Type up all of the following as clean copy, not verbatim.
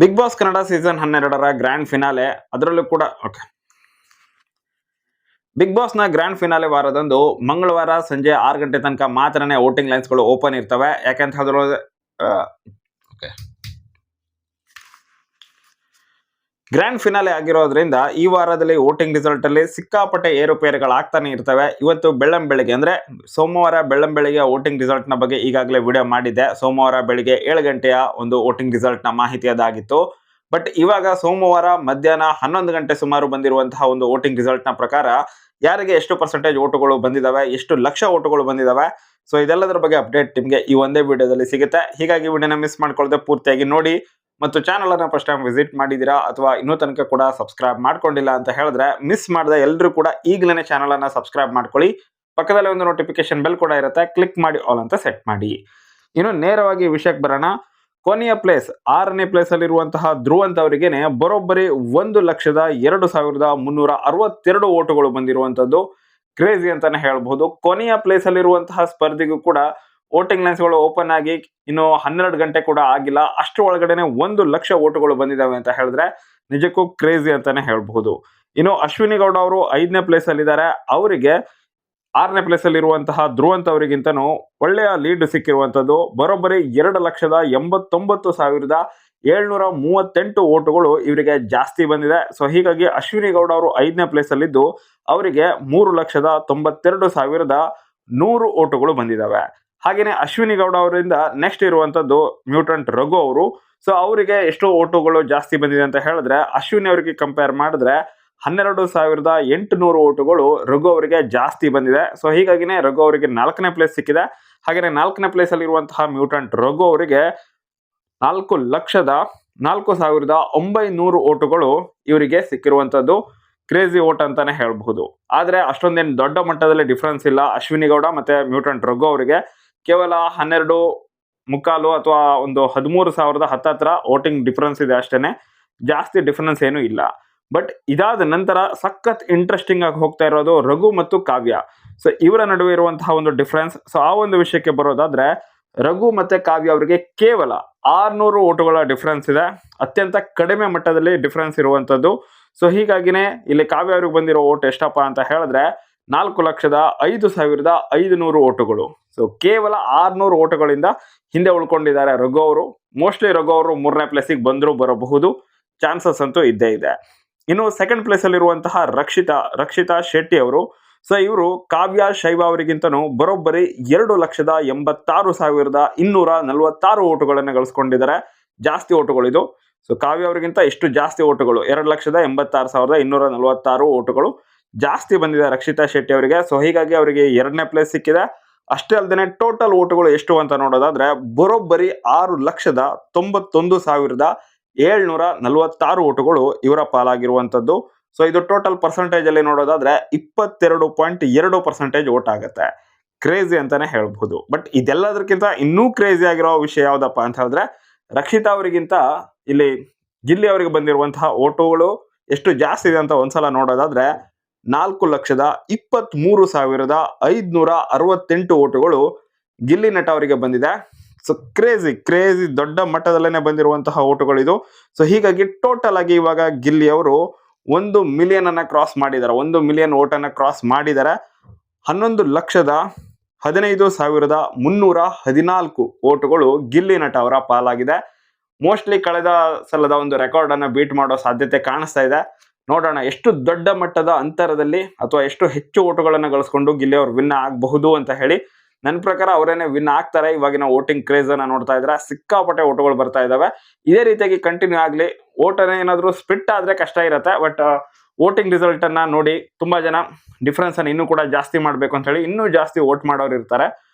Big Boss Kannada season 12ರ grand finale ಅದರಲ್ಲೂ ಕೂಡ ಬಿಗ್ ಬಾಸ್ ನ ಗ್ರ್ಯಾಂಡ್ ಫಿನಾಲೆ ವಾರದಂದು ಮಂಗಳವಾರ ಸಂಜೆ 6 ಗಂಟೆ ತನಕ ಮಾತ್ರನೇ ವೋಟಿಂಗ್ ಲೈನ್ಸ್ಗಳು ಓಪನ್ ಇರ್ತವೆ. ಯಾಕಂತ ಹೇಳಿದ್ರೆ ಗ್ರ್ಯಾಂಡ್ ಫಿನಾಲೆ ಆಗಿರೋದ್ರಿಂದ ಈ ವಾರದಲ್ಲಿ ವೋಟಿಂಗ್ ರಿಸಲ್ಟ್ ಅಲ್ಲಿ ಸಿಕ್ಕಾಪಟ್ಟೆ ಏರುಪೇರುಗಳಾಗ್ತಾನೆ ಇರ್ತವೆ. ಇವತ್ತು ಬೆಳ್ಳಂಬೆಳಿಗ್ಗೆ ಅಂದ್ರೆ ಸೋಮವಾರ ಬೆಳ್ಳಂಬೆಳಿಗ್ಗೆ ವೋಟಿಂಗ್ ರಿಸಲ್ಟ್ ನ ಬಗ್ಗೆ ಈಗಾಗಲೇ ವಿಡಿಯೋ ಮಾಡಿದ್ದೆ. ಸೋಮವಾರ ಬೆಳಿಗ್ಗೆ 7 ಗಂಟೆಯ ಒಂದು ವೋಟಿಂಗ್ ರಿಸಲ್ಟ್ ನ ಮಾಹಿತಿ ಅದಾಗಿತ್ತು. ಬಟ್ ಇವಾಗ ಸೋಮವಾರ ಮಧ್ಯಾಹ್ನ 11 ಗಂಟೆ ಸುಮಾರು ಬಂದಿರುವಂತಹ ಒಂದು ವೋಟಿಂಗ್ ರಿಸಲ್ಟ್ ನ ಪ್ರಕಾರ ಯಾರಿಗೆ ಎಷ್ಟು ಪರ್ಸೆಂಟೇಜ್ ವೋಟುಗಳು ಬಂದಿದಾವೆ, ಎಷ್ಟು ಲಕ್ಷ ವೋಟುಗಳು ಬಂದಿದಾವೆ, ಸೊ ಇದೆಲ್ಲದರ ಬಗ್ಗೆ ಅಪ್ಡೇಟ್ ನಿಮಗೆ ಈ ಒಂದೇ ವಿಡಿಯೋದಲ್ಲಿ ಸಿಗುತ್ತೆ. ಹೀಗಾಗಿ ವಿಡಿಯೋನ ಮಿಸ್ ಮಾಡ್ಕೊಳ್ಳದೆ ಪೂರ್ತಿಯಾಗಿ ನೋಡಿ. ಮತ್ತು ಚಾನಲ್ ಅನ್ನ ಫಸ್ಟ್ ಟೈಮ್ ವಿಸಿಟ್ ಮಾಡಿದೀರಾ ಅಥವಾ ಇನ್ನೂ ತನಕ ಕೂಡ ಸಬ್ಸ್ಕ್ರೈಬ್ ಮಾಡ್ಕೊಂಡಿಲ್ಲ ಅಂತ ಹೇಳಿದ್ರೆ ಮಿಸ್ ಮಾಡದೆ ಎಲ್ಲರೂ ಕೂಡ ಈಗಲೇ ಚಾನಲ್ ಅನ್ನ ಸಬ್ಸ್ಕ್ರೈಬ್ ಮಾಡ್ಕೊಳ್ಳಿ. ಪಕ್ಕದಲ್ಲಿ ಒಂದು ನೋಟಿಫಿಕೇಶನ್ ಬೆಲ್ ಕೂಡ ಇರುತ್ತೆ, ಕ್ಲಿಕ್ ಮಾಡಿ ಆಲ್ ಅಂತ ಸೆಟ್ ಮಾಡಿ. ಇನ್ನು ನೇರವಾಗಿ ವಿಷಯಕ್ಕೆ ಬರೋಣ. ಕೊನೆಯ ಪ್ಲೇಸ್ 6ನೇ ಪ್ಲೇಸ್ ಅಲ್ಲಿರುವಂತಹ ಧ್ರುವಂತ್ ಅವರಿಗೇನೆ ಬರೋಬ್ಬರಿ 1,02,362 ವೋಟುಗಳು ಬಂದಿರುವಂತದ್ದು ಕ್ರೇಜಿ ಅಂತಾನೆ ಹೇಳ್ಬಹುದು. ಕೊನೆಯ ಪ್ಲೇಸ್ ಅಲ್ಲಿರುವಂತಹ ಸ್ಪರ್ಧಿಗೂ ಕೂಡ ವೋಟಿಂಗ್ ಲೈನ್ಸ್ಗಳು ಓಪನ್ ಆಗಿ ಇನ್ನು 12 ಗಂಟೆ ಕೂಡ ಆಗಿಲ್ಲ, ಅಷ್ಟು ಒಳಗಡೆನೆ 1 ಲಕ್ಷ ವೋಟುಗಳು ಬಂದಿದ್ದಾವೆ ಅಂತ ಹೇಳಿದ್ರೆ ನಿಜಕ್ಕೂ ಕ್ರೇಜಿ ಅಂತಾನೆ ಹೇಳ್ಬಹುದು. ಇನ್ನು ಅಶ್ವಿನಿ ಗೌಡ ಅವರು 5ನೇ ಪ್ಲೇಸ್ ಅಲ್ಲಿದ್ದಾರೆ. ಅವರಿಗೆ 6ನೇ ಪ್ಲೇಸ್ ಅಲ್ಲಿರುವಂತಹ ಧ್ರುವಂತ್ ಅವರಿಗಿಂತನೂ ಒಳ್ಳೆಯ ಲೀಡ್ ಸಿಕ್ಕಿರುವಂತದ್ದು. ಬರೋಬ್ಬರಿ 2,89,738 ವೋಟುಗಳು ಇವರಿಗೆ ಜಾಸ್ತಿ ಬಂದಿದೆ. ಸೊ ಹೀಗಾಗಿ ಅಶ್ವಿನಿ ಗೌಡ ಅವರು 5ನೇ ಪ್ಲೇಸ್ ಅಲ್ಲಿದ್ದು ಅವರಿಗೆ 3,92,100 ವೋಟುಗಳು ಬಂದಿದ್ದಾವೆ. ಹಾಗೇನೆ ಅಶ್ವಿನಿ ಗೌಡ ಅವರಿಂದ ನೆಕ್ಸ್ಟ್ ಇರುವಂತದ್ದು ಮ್ಯೂಟೆಂಟ್ ರಘು ಅವರು. ಸೊ ಅವರಿಗೆ ಎಷ್ಟು ವೋಟುಗಳು ಜಾಸ್ತಿ ಬಂದಿದೆ ಅಂತ ಹೇಳಿದ್ರೆ ಅಶ್ವಿನಿ ಅವರಿಗೆ ಕಂಪೇರ್ ಮಾಡಿದ್ರೆ 12,800 ವೋಟುಗಳು ರಘು ಅವರಿಗೆ ಜಾಸ್ತಿ ಬಂದಿದೆ. ಸೊ ಹೀಗಾಗಿನೇ ರಘು ಅವರಿಗೆ 4ನೇ ಪ್ಲೇಸ್ ಸಿಕ್ಕಿದೆ. ಹಾಗೆಯೇ 4ನೇ ಪ್ಲೇಸ್ ಅಲ್ಲಿರುವಂತಹ ಮ್ಯೂಟೆಂಟ್ ರಘು ಅವರಿಗೆ 4,04,900 ವೋಟುಗಳು ಇವರಿಗೆ ಸಿಕ್ಕಿರುವಂತದ್ದು ಕ್ರೇಜಿ ವೋಟ್ ಅಂತಾನೆ ಹೇಳ್ಬಹುದು. ಆದ್ರೆ ಅಷ್ಟೊಂದೇನು ದೊಡ್ಡ ಮಟ್ಟದಲ್ಲಿ ಡಿಫ್ರೆನ್ಸ್ ಇಲ್ಲ ಅಶ್ವಿನಿ ಗೌಡ ಮತ್ತೆ ಮ್ಯೂಟೆಂಟ್ ರಘು ಅವರಿಗೆ. ಕೇವಲ 12,500 ಅಥವಾ ಒಂದು 13,000 ಹತ್ತತ್ರ ವೋಟಿಂಗ್ ಡಿಫ್ರೆನ್ಸ್ ಇದೆ ಅಷ್ಟೇನೆ, ಜಾಸ್ತಿ ಡಿಫ್ರೆನ್ಸ್ ಏನೂ ಇಲ್ಲ. ಬಟ್ ಇದಾದ ನಂತರ ಸಖತ್ ಇಂಟ್ರೆಸ್ಟಿಂಗ್ ಆಗಿ ಹೋಗ್ತಾ ಇರೋದು ರಘು ಮತ್ತು ಕಾವ್ಯ. ಸೊ ಇವರ ನಡುವೆ ಇರುವಂತಹ ಒಂದು ಡಿಫ್ರೆನ್ಸ್. ಸೊ ಆ ಒಂದು ವಿಷಯಕ್ಕೆ ಬರೋದಾದ್ರೆ ರಘು ಮತ್ತೆ ಕಾವ್ಯ ಅವರಿಗೆ ಕೇವಲ 600 ವೋಟುಗಳ ಡಿಫ್ರೆನ್ಸ್ ಇದೆ, ಅತ್ಯಂತ ಕಡಿಮೆ ಮಟ್ಟದಲ್ಲಿ ಡಿಫ್ರೆನ್ಸ್ ಇರುವಂತದ್ದು. ಸೊ ಹೀಗಾಗಿನೇ ಇಲ್ಲಿ ಕಾವ್ಯ ಅವ್ರಿಗೆ ಬಂದಿರೋ ವೋಟ್ ಎಷ್ಟಪ್ಪ ಅಂತ ಹೇಳಿದ್ರೆ 4,05,500 ವೋಟುಗಳು. ಸೊ ಕೇವಲ 600 ವೋಟುಗಳಿಂದ ಹಿಂದೆ ಉಳ್ಕೊಂಡಿದ್ದಾರೆ ರಘು ಅವರು. ಮೋಸ್ಟ್ಲಿ ರಘು ಅವರು 3ನೇ ಪ್ಲೇಸಿಗೆ ಬಂದರೂ ಬರಬಹುದು, ಚಾನ್ಸಸ್ ಅಂತೂ ಇದ್ದೇ ಇದೆ. ಇನ್ನು ಸೆಕೆಂಡ್ ಪ್ಲೇಸ್ ಅಲ್ಲಿರುವಂತಹ ರಕ್ಷಿತಾ ಶೆಟ್ಟಿ ಅವರು. ಸೊ ಇವರು ಕಾವ್ಯ ಶೈವ ಅವರಿಗಿಂತನೂ ಬರೋಬ್ಬರಿ 2,86,246 ವೋಟುಗಳನ್ನು ಗಳಿಸ್ಕೊಂಡಿದ್ದಾರೆ, ಜಾಸ್ತಿ ವೋಟುಗಳಿದು. ಸೊ ಕಾವ್ಯ ಅವರಿಗಿಂತ ಎಷ್ಟು ಜಾಸ್ತಿ ವೋಟುಗಳು, 2,86,246 ವೋಟುಗಳು ಜಾಸ್ತಿ ಬಂದಿದೆ ರಕ್ಷಿತಾ ಶೆಟ್ಟಿ ಅವರಿಗೆ. ಸೊ ಹೀಗಾಗಿ ಅವರಿಗೆ 2ನೇ ಪ್ಲೇಸ್ ಸಿಕ್ಕಿದೆ. ಅಷ್ಟೇ ಅಲ್ಲದೆ ಟೋಟಲ್ ವೋಟುಗಳು ಎಷ್ಟು ಅಂತ ನೋಡೋದಾದ್ರೆ ಬರೋಬ್ಬರಿ 6,91,746 ವೋಟುಗಳು ಇವರ ಪಾಲಾಗಿರುವಂತದ್ದು. ಸೊ ಇದು ಟೋಟಲ್ ಪರ್ಸೆಂಟೇಜ್ ಅಲ್ಲಿ ನೋಡೋದಾದ್ರೆ 22.2% ವೋಟ್ ಆಗುತ್ತೆ. ಕ್ರೇಜಿ ಅಂತಾನೆ ಹೇಳ್ಬಹುದು. ಬಟ್ ಇದೆಲ್ಲದಕ್ಕಿಂತ ಇನ್ನೂ ಕ್ರೇಜಿ ಆಗಿರೋ ವಿಷಯ ಯಾವ್ದಪ್ಪ ಅಂತ ಹೇಳಿದ್ರೆ ರಕ್ಷಿತಾ ಅವರಿಗಿಂತ ಇಲ್ಲಿ ಗಿಲ್ಲಿ ಅವರಿಗೆ ಬಂದಿರುವಂತಹ ವೋಟುಗಳು ಎಷ್ಟು ಜಾಸ್ತಿ ಇದೆ ಅಂತ ಒಂದ್ಸಲ ನೋಡೋದಾದ್ರೆ 4,13,568 ವೋಟುಗಳು ಗಿಲ್ಲಿ ನಟ ಅವರಿಗೆ ಬಂದಿದೆ. ಸೊ ಕ್ರೇಜಿ ದೊಡ್ಡ ಮಟ್ಟದಲ್ಲೇ ಬಂದಿರುವಂತಹ ವೋಟುಗಳಿದು. ಸೊ ಹೀಗಾಗಿ ಟೋಟಲ್ ಆಗಿ ಇವಾಗ ಗಿಲ್ಲಿ ಅವರು 1 ಮಿಲಿಯನ್ ಅನ್ನ ಕ್ರಾಸ್ ಮಾಡಿದ್ದಾರೆ, 1 ಮಿಲಿಯನ್ ವೋಟ್ ಅನ್ನ ಕ್ರಾಸ್ ಮಾಡಿದ್ದಾರೆ. 11,15,314 ವೋಟುಗಳು ಗಿಲ್ಲಿ ನಟ ಅವರ ಪಾಲಾಗಿದೆ. ಮೋಸ್ಟ್ಲಿ ಕಳೆದ ಸಲದ ಒಂದು ರೆಕಾರ್ಡ್ ಅನ್ನ ಬೀಟ್ ಮಾಡೋ ಸಾಧ್ಯತೆ ಕಾಣಿಸ್ತಾ ಇದೆ. ನೋಡೋಣ ಎಷ್ಟು ದೊಡ್ಡ ಮಟ್ಟದ ಅಂತರದಲ್ಲಿ ಅಥವಾ ಎಷ್ಟು ಹೆಚ್ಚು ವೋಟುಗಳನ್ನು ಗಳಿಸ್ಕೊಂಡು ಗಿಲ್ಲಿ ಅವರು ವಿನ್ ಆಗಬಹುದು ಅಂತ ಹೇಳಿ. ನನ್ನ ಪ್ರಕಾರ ಅವರೇನೆ ವಿನ್ ಆಗ್ತಾರೆ. ಇವಾಗಿನ ವೋಟಿಂಗ್ ಕ್ರೇಜ್ ಅನ್ನ ನೋಡ್ತಾ ಇದ್ರೆ ಸಿಕ್ಕಾಪಟ್ಟೆ ವೋಟುಗಳು ಬರ್ತಾ ಇದಾವೆ. ಇದೇ ರೀತಿಯಾಗಿ ಕಂಟಿನ್ಯೂ ಆಗ್ಲಿ. ವೋಟ್ ಏನಾದ್ರು ಸ್ಪ್ಲಿಟ್ ಆದ್ರೆ ಕಷ್ಟ ಇರುತ್ತೆ. ಬಟ್ ವೋಟಿಂಗ್ ರಿಸಲ್ಟ್ ಅನ್ನ ನೋಡಿ ತುಂಬಾ ಜನ ಡಿಫ್ರೆನ್ಸ್ ಅನ್ನು ಇನ್ನೂ ಕೂಡ ಜಾಸ್ತಿ ಮಾಡ್ಬೇಕು ಅಂತ ಹೇಳಿ ಇನ್ನೂ ಜಾಸ್ತಿ ವೋಟ್ ಮಾಡೋರು ಇರ್ತಾರೆ.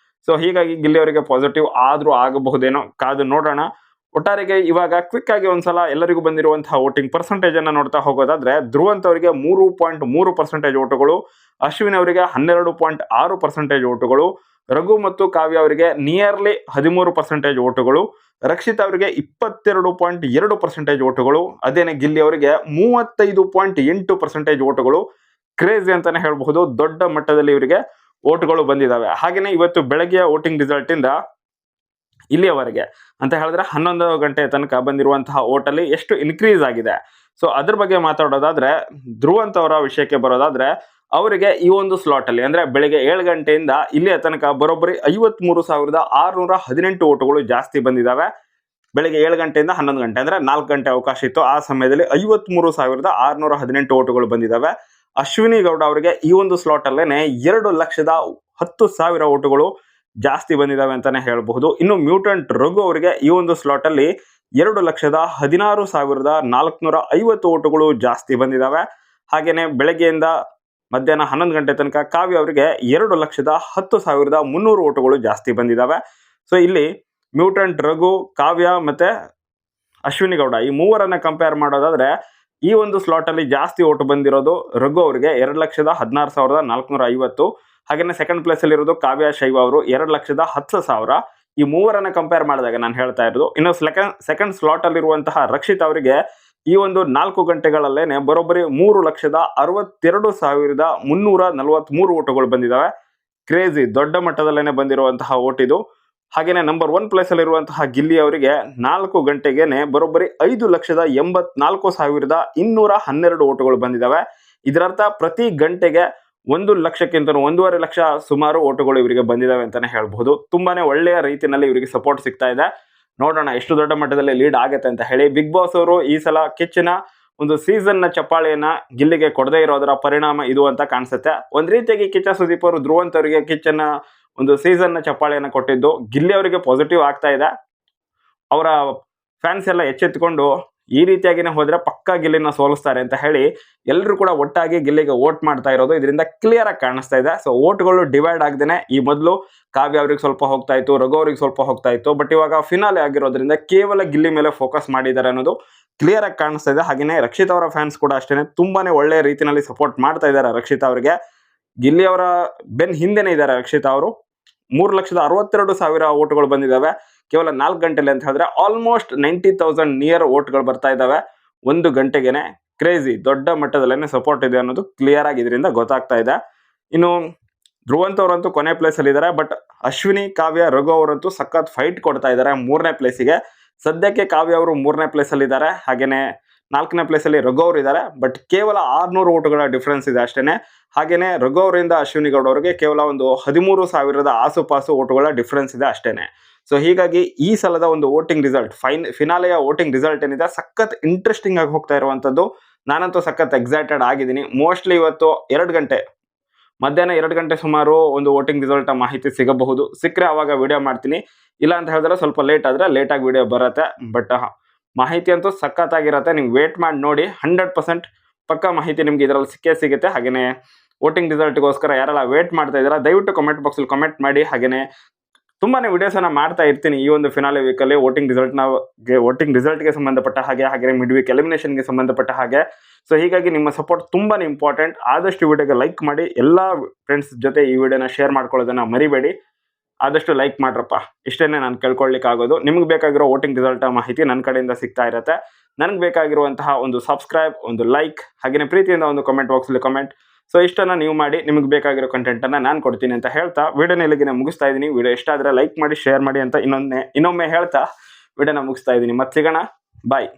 ಸೊ ಹೀಗಾಗಿ ಗಿಲ್ಲಿ ಅವರಿಗೆ ಪಾಸಿಟಿವ್ ಆದ್ರೂ ಆಗಬಹುದೇನೋ, ಕಾದು ನೋಡೋಣ. ಒಟ್ಟಾರೆಗೆ ಇವಾಗ ಕ್ವಿಕ್ ಆಗಿ ಒಂದ್ಸಲ ಎಲ್ಲರಿಗೂ ಬಂದಿರುವಂತಹ ವೋಟಿಂಗ್ ಪರ್ಸೆಂಟೇಜ್ ಅನ್ನ ನೋಡ್ತಾ ಹೋಗೋದಾದ್ರೆ ಧ್ರುವಂತ್ ಅವರಿಗೆ 3.3% ವೋಟುಗಳು, ಅಶ್ವಿನ್ ಅವರಿಗೆ 12.6% ವೋಟುಗಳು, ರಘು ಮತ್ತು ಕಾವ್ಯ ಅವರಿಗೆ ನಿಯರ್ಲಿ 13% ವೋಟುಗಳು, ರಕ್ಷಿತ್ ಅವರಿಗೆ 22.2% ವೋಟುಗಳು, ಅದೇನೆ ಗಿಲ್ಲಿ ಅವರಿಗೆ 35.8% ವೋಟುಗಳು. ಕ್ರೇಜಿ ಅಂತಾನೆ ಹೇಳಬಹುದು, ದೊಡ್ಡ ಮಟ್ಟದಲ್ಲಿ ಇವರಿಗೆ ವೋಟುಗಳು ಬಂದಿದ್ದಾವೆ. ಹಾಗೇನೆ ಇವತ್ತು ಬೆಳಗ್ಗೆಯ ವೋಟಿಂಗ್ ರಿಸಲ್ಟ್ ಇಂದ ಇಲ್ಲಿಯವರೆಗೆ ಅಂತ ಹೇಳಿದ್ರೆ 11 ಗಂಟೆ ತನಕ ಬಂದಿರುವಂತಹ ಓಟಲ್ಲಿ ಎಷ್ಟು ಇನ್ಕ್ರೀಸ್ ಆಗಿದೆ. ಸೊ ಅದ್ರ ಬಗ್ಗೆ ಮಾತಾಡೋದಾದ್ರೆ ಧ್ರುವಂತ್ ಅವರ ವಿಷಯಕ್ಕೆ ಬರೋದಾದ್ರೆ ಅವರಿಗೆ ಈ ಒಂದು ಸ್ಲಾಟ್ ಅಲ್ಲಿ ಅಂದ್ರೆ ಬೆಳಿಗ್ಗೆ 7 ಗಂಟೆಯಿಂದ ಇಲ್ಲಿಯ ತನಕ ಬರೋಬ್ಬರಿ 53,618 ಓಟುಗಳು ಜಾಸ್ತಿ ಬಂದಿದ್ದಾವೆ. ಬೆಳಿಗ್ಗೆ 7 ಗಂಟೆಯಿಂದ 11 ಗಂಟೆ ಅಂದ್ರೆ 4 ಗಂಟೆ ಅವಕಾಶ ಇತ್ತು. ಆ ಸಮಯದಲ್ಲಿ 53,618 ಓಟುಗಳು ಬಂದಿದ್ದಾವೆ. ಅಶ್ವಿನಿ ಗೌಡ ಅವರಿಗೆ ಈ ಒಂದು ಸ್ಲಾಟ್ ಅಲ್ಲೇನೆ 2,10,000 ಓಟುಗಳು ಜಾಸ್ತಿ ಬಂದಿದ್ದಾವೆ ಅಂತಾನೆ ಹೇಳಬಹುದು. ಇನ್ನು ಮ್ಯೂಟೆಂಟ್ ರಘು ಅವರಿಗೆ ಈ ಒಂದು ಸ್ಲಾಟ್ ಅಲ್ಲಿ 2,16,450 ಓಟುಗಳು ಜಾಸ್ತಿ ಬಂದಿದ್ದಾವೆ. ಹಾಗೇನೆ ಬೆಳಗ್ಗೆಯಿಂದ ಮಧ್ಯಾಹ್ನ 11 ಗಂಟೆ ತನಕ ಕಾವ್ಯ ಅವರಿಗೆ 2,10,300 ಓಟುಗಳು ಜಾಸ್ತಿ ಬಂದಿದ್ದಾವೆ. ಸೊ ಇಲ್ಲಿ ಮ್ಯೂಟೆಂಟ್ ರಘು, ಕಾವ್ಯ ಮತ್ತೆ ಅಶ್ವಿನಿ ಗೌಡ ಈ ಮೂವರನ್ನ ಕಂಪೇರ್ ಮಾಡೋದಾದ್ರೆ ಈ ಒಂದು ಸ್ಲಾಟ್ ಅಲ್ಲಿ ಜಾಸ್ತಿ ಓಟು ಬಂದಿರೋದು ರಘು ಅವರಿಗೆ 2,16,450. ಹಾಗೇನೆ ಸೆಕೆಂಡ್ ಪ್ಲೇಸ್ ಅಲ್ಲಿ ಇರೋದು ಕಾವ್ಯ ಶೈವ ಅವರು 2,10,000. ಈ ಮೂವರನ್ನ ಕಂಪೇರ್ ಮಾಡಿದಾಗ ನಾನು ಹೇಳ್ತಾ ಇರೋದು. ಇನ್ನು ಸೆಕೆಂಡ್ ಸ್ಲಾಟ್ ಅಲ್ಲಿರುವಂತಹ ರಕ್ಷಿತ್ ಅವರಿಗೆ ಈ ಒಂದು 4 ಗಂಟೆಗಳಲ್ಲೇನೆ ಬರೋಬ್ಬರಿ 3,62,343 ಓಟುಗಳು ಬಂದಿದ್ದಾವೆ. ಕ್ರೇಜಿ ದೊಡ್ಡ ಮಟ್ಟದಲ್ಲೇನೆ ಬಂದಿರುವಂತಹ ಓಟ್ ಇದು. ಹಾಗೇನೆ ನಂಬರ್ 1 ಪ್ಲೇಸ್ ಅಲ್ಲಿರುವಂತಹ ಗಿಲ್ಲಿ ಅವರಿಗೆ 4 ಗಂಟೆಗೆನೆ ಬರೋಬ್ಬರಿ 5,84,212 ಓಟುಗಳು ಬಂದಿದ್ದಾವೆ. ಇದರರ್ಥ ಪ್ರತಿ ಗಂಟೆಗೆ 1 ಲಕ್ಷಕ್ಕಿಂತ 1.5 ಲಕ್ಷ ಸುಮಾರು ಓಟುಗಳು ಇವರಿಗೆ ಬಂದಿದ್ದಾವೆ ಅಂತಾನೆ ಹೇಳ್ಬಹುದು. ತುಂಬಾನೇ ಒಳ್ಳೆಯ ರೀತಿಯಲ್ಲಿ ಇವರಿಗೆ ಸಪೋರ್ಟ್ ಸಿಗ್ತಾ ಇದೆ. ನೋಡೋಣ ಎಷ್ಟು ದೊಡ್ಡ ಮಟ್ಟದಲ್ಲಿ ಲೀಡ್ ಆಗುತ್ತೆ ಅಂತ ಹೇಳಿ. ಬಿಗ್ ಬಾಸ್ ಅವರು ಈ ಸಲ ಕಿಚ್ಚನ ಒಂದು ಸೀಸನ್ ನ ಚಪ್ಪಾಳೆಯನ್ನ ಗಿಲ್ಲಿಗೆ ಕೊಡದೇ ಇರೋದರ ಪರಿಣಾಮ ಇದು ಅಂತ ಕಾಣಿಸುತ್ತೆ. ಒಂದ್ ರೀತಿಯಾಗಿ ಕಿಚ್ಚ ಸುದೀಪ್ ಅವರು ಧ್ರುವಂತ್ ಅವರಿಗೆ ಕಿಚ್ಚನ ಒಂದು ಸೀಸನ್ ನ ಚಪ್ಪಾಳೆಯನ್ನ ಕೊಟ್ಟಿದ್ದು ಗಿಲ್ಲಿ ಅವರಿಗೆ ಪಾಸಿಟಿವ್ ಆಗ್ತಾ ಇದೆ. ಅವರ ಫ್ಯಾನ್ಸ್ ಎಲ್ಲ ಎಚ್ಚೆತ್ತುಕೊಂಡು ಈ ರೀತಿಯಾಗಿನೇ ಹೋದ್ರೆ ಪಕ್ಕಾ ಗಿಲ್ಲಿನ ಸೋಲಿಸ್ತಾರೆ ಅಂತ ಹೇಳಿ ಎಲ್ಲರೂ ಕೂಡ ಒಟ್ಟಾಗಿ ಗಿಲ್ಲಿಗೆ ವೋಟ್ ಮಾಡ್ತಾ ಇರೋದು ಇದರಿಂದ ಕ್ಲಿಯರ್ ಆಗಿ ಕಾಣಿಸ್ತಾ ಇದೆ. ಸೊ ವೋಟ್ಗಳು ಡಿವೈಡ್ ಆಗದೇನೆ ಈ ಮೊದಲು ಕಾವ್ಯ ಅವ್ರಿಗೆ ಸ್ವಲ್ಪ ಹೋಗ್ತಾ ಇತ್ತು, ರಘು ಅವ್ರಿಗೆ ಸ್ವಲ್ಪ ಹೋಗ್ತಾ ಇತ್ತು. ಬಟ್ ಇವಾಗ ಫಿನಾಲೆ ಆಗಿರೋದ್ರಿಂದ ಕೇವಲ ಗಿಲ್ಲಿ ಮೇಲೆ ಫೋಕಸ್ ಮಾಡಿದ್ದಾರೆ ಅನ್ನೋದು ಕ್ಲಿಯರ್ ಆಗಿ ಕಾಣಿಸ್ತಾ ಇದೆ. ಹಾಗೆಯೇ ರಕ್ಷಿತ್ ಅವರ ಫ್ಯಾನ್ಸ್ ಕೂಡ ಅಷ್ಟೇನೆ ತುಂಬಾನೇ ಒಳ್ಳೆಯ ರೀತಿಯಲ್ಲಿ ಸಪೋರ್ಟ್ ಮಾಡ್ತಾ ಇದ್ದಾರೆ ರಕ್ಷಿತ್ ಅವರಿಗೆ. ಗಿಲ್ಲಿ ಅವರ ಬೆನ್ ಹಿಂದೆನೇ ಇದ್ದಾರೆ ರಕ್ಷಿತ್ ಅವರು. 3,62,000 ಓಟುಗಳು ಬಂದಿದ್ದಾವೆ ಕೇವಲ 4 ಗಂಟೆಲಿ ಅಂತ ಹೇಳಿದ್ರೆ ಆಲ್ಮೋಸ್ಟ್ 90,000 ನಿಯರ್ ಓಟ್ಗಳು ಬರ್ತಾ ಇದ್ದಾವೆ 1 ಗಂಟೆಗೆನೆ. ಕ್ರೇಜಿ ದೊಡ್ಡ ಮಟ್ಟದಲ್ಲೇನೆ ಸಪೋರ್ಟ್ ಇದೆ ಅನ್ನೋದು ಕ್ಲಿಯರ್ ಆಗಿ ಇದರಿಂದ ಗೊತ್ತಾಗ್ತಾ ಇದೆ. ಇನ್ನು ಧ್ರುವಂತ್ ಅವರಂತೂ ಕೊನೆ ಪ್ಲೇಸ್ ಅಲ್ಲಿ ಇದ್ದಾರೆ. ಬಟ್ ಅಶ್ವಿನಿ, ಕಾವ್ಯ, ರಘು ಅವರಂತೂ ಸಖತ್ ಫೈಟ್ ಕೊಡ್ತಾ ಇದ್ದಾರೆ 3ನೇ ಪ್ಲೇಸಿಗೆ. ಸದ್ಯಕ್ಕೆ ಕಾವ್ಯ ಅವರು 3ನೇ ಪ್ಲೇಸ್ ಅಲ್ಲಿ ಇದ್ದಾರೆ. ಹಾಗೇನೆ 4ನೇ ಪ್ಲೇಸ್ ಅಲ್ಲಿ ರಘು ಅವರು ಇದ್ದಾರೆ. ಬಟ್ ಕೇವಲ 600 ಓಟುಗಳ ಡಿಫರೆನ್ಸ್ ಇದೆ ಅಷ್ಟೇನೆ. ಹಾಗೇನೆ ರಘು ಅವರಿಂದ ಅಶ್ವಿನಿ ಗೌಡ ಅವರಿಗೆ ಕೇವಲ ಒಂದು 13,000 ಆಸುಪಾಸು ಓಟುಗಳ ಡಿಫರೆನ್ಸ್ ಇದೆ ಅಷ್ಟೇನೆ. ಸೊ ಹೀಗಾಗಿ ಈ ಸಲದ ಒಂದು ವೋಟಿಂಗ್ ರಿಸಲ್ಟ್ ಫಿನಾಲೆಯ ವೋಟಿಂಗ್ ರಿಸಲ್ಟ್ ಏನಿದೆ ಸಖತ್ ಇಂಟ್ರೆಸ್ಟಿಂಗ್ ಆಗಿ ಹೋಗ್ತಾ ಇರುವಂತದ್ದು. ನಾನಂತೂ ಸಖತ್ ಎಕ್ಸೈಟೆಡ್ ಆಗಿದ್ದೀನಿ. ಮೋಸ್ಟ್ಲಿ ಇವತ್ತು 2 ಗಂಟೆ ಮಧ್ಯಾಹ್ನ 2 ಗಂಟೆ ಸುಮಾರು ಒಂದು ವೋಟಿಂಗ್ ರಿಸಲ್ಟ್ ಮಾಹಿತಿ ಸಿಗಬಹುದು. ಸಿಕ್ಕರೆ ಅವಾಗ ವಿಡಿಯೋ ಮಾಡ್ತೀನಿ. ಇಲ್ಲ ಅಂತ ಹೇಳಿದ್ರೆ ಸ್ವಲ್ಪ ಲೇಟ್ ಆದ್ರೆ ಲೇಟಾಗಿ ವಿಡಿಯೋ ಬರುತ್ತೆ. ಬಟ್ ಮಾಹಿತಿ ಅಂತೂ ಸಖತ್ತಾಗಿರುತ್ತೆ. ನೀವು ವೇಟ್ ಮಾಡಿ ನೋಡಿ. 100% ಪಕ್ಕ ಮಾಹಿತಿ ನಿಮ್ಗೆ ಇದರಲ್ಲಿ ಸಿಕ್ಕೇ ಸಿಗುತ್ತೆ. ಹಾಗೇನೆ ವೋಟಿಂಗ್ ರಿಸಲ್ಟ್ಗೋಸ್ಕರ ಯಾರೆಲ್ಲ ವೇಟ್ ಮಾಡ್ತಾ ಇದ್ದೀರಾ ದಯವಿಟ್ಟು ಕಮೆಂಟ್ ಬಾಕ್ಸಲ್ಲಿ ಕಮೆಂಟ್ ಮಾಡಿ. ಹಾಗೇನೆ ತುಂಬಾನೇ ವಿಡಿಯೋಸನ್ನು ಮಾಡ್ತಾ ಇರ್ತೀನಿ ಈ ಒಂದು ಫಿನಾಲೆ ವೀಕಲ್ಲಿ ವೋಟಿಂಗ್ ರಿಸಲ್ಟ್ಗೆ ಸಂಬಂಧಪಟ್ಟ ಹಾಗೆ ಮಿಡ್ ವೀಕ್ ಎಲಿಮಿನೇಷನ್ಗೆ ಸಂಬಂಧಪಟ್ಟ ಹಾಗೆ. ಸೊ ಹೀಗಾಗಿ ನಿಮ್ಮ ಸಪೋರ್ಟ್ ತುಂಬಾನೇ ಇಂಪಾರ್ಟೆಂಟ್. ಆದಷ್ಟು ವಿಡಿಯೋಗೆ ಲೈಕ್ ಮಾಡಿ. ಎಲ್ಲ ಫ್ರೆಂಡ್ಸ್ ಜೊತೆ ಈ ವಿಡಿಯೋನ ಶೇರ್ ಮಾಡ್ಕೊಳ್ಳೋದನ್ನ ಮರಿಬೇಡಿ. ಆದಷ್ಟು ಲೈಕ್ ಮಾಡ್ರಪ್ಪ. ಇಷ್ಟೇನೆ ನಾನು ಕೇಳ್ಕೊಳ್ಲಿಕ್ಕೆ ಆಗೋದು. ನಿಮ್ಗೆ ಬೇಕಾಗಿರೋ ವೋಟಿಂಗ್ ರಿಸಲ್ಟ್ ಮಾಹಿತಿ ನನ್ನ ಕಡೆಯಿಂದ ಸಿಗ್ತಾ ಇರುತ್ತೆ. ನನಗೆ ಬೇಕಾಗಿರುವಂತಹ ಒಂದು ಸಬ್ಸ್ಕ್ರೈಬ್, ಒಂದು ಲೈಕ್, ಹಾಗೆಯೇ ಪ್ರೀತಿಯಿಂದ ಒಂದು ಕಮೆಂಟ್ ಬಾಕ್ಸಲ್ಲಿ ಕಮೆಂಟ್. ಸೊ ಇಷ್ಟನ್ನು ನೀವು ಮಾಡಿ ನಿಮಗೆ ಬೇಕಾಗಿರೋ ಕಂಟೆಂಟನ್ನು ನಾನು ಕೊಡ್ತೀನಿ ಅಂತ ಹೇಳ್ತಾ ವಿಡಿಯೋನ ಇಲ್ಲಿಗೆ ಮುಗಿಸ್ತಾ ಇದ್ದೀನಿ. ವಿಡಿಯೋ ಇಷ್ಟ ಆದರೆ ಲೈಕ್ ಮಾಡಿ, ಶೇರ್ ಮಾಡಿ ಅಂತ ಇನ್ನೊಮ್ಮೆ ಹೇಳ್ತಾ ವಿಡಿಯೋನ ಮುಗಿಸ್ತಾ ಇದ್ದೀನಿ. ಮತ್ತೆ ಸಿಗೋಣ. ಬಾಯ್.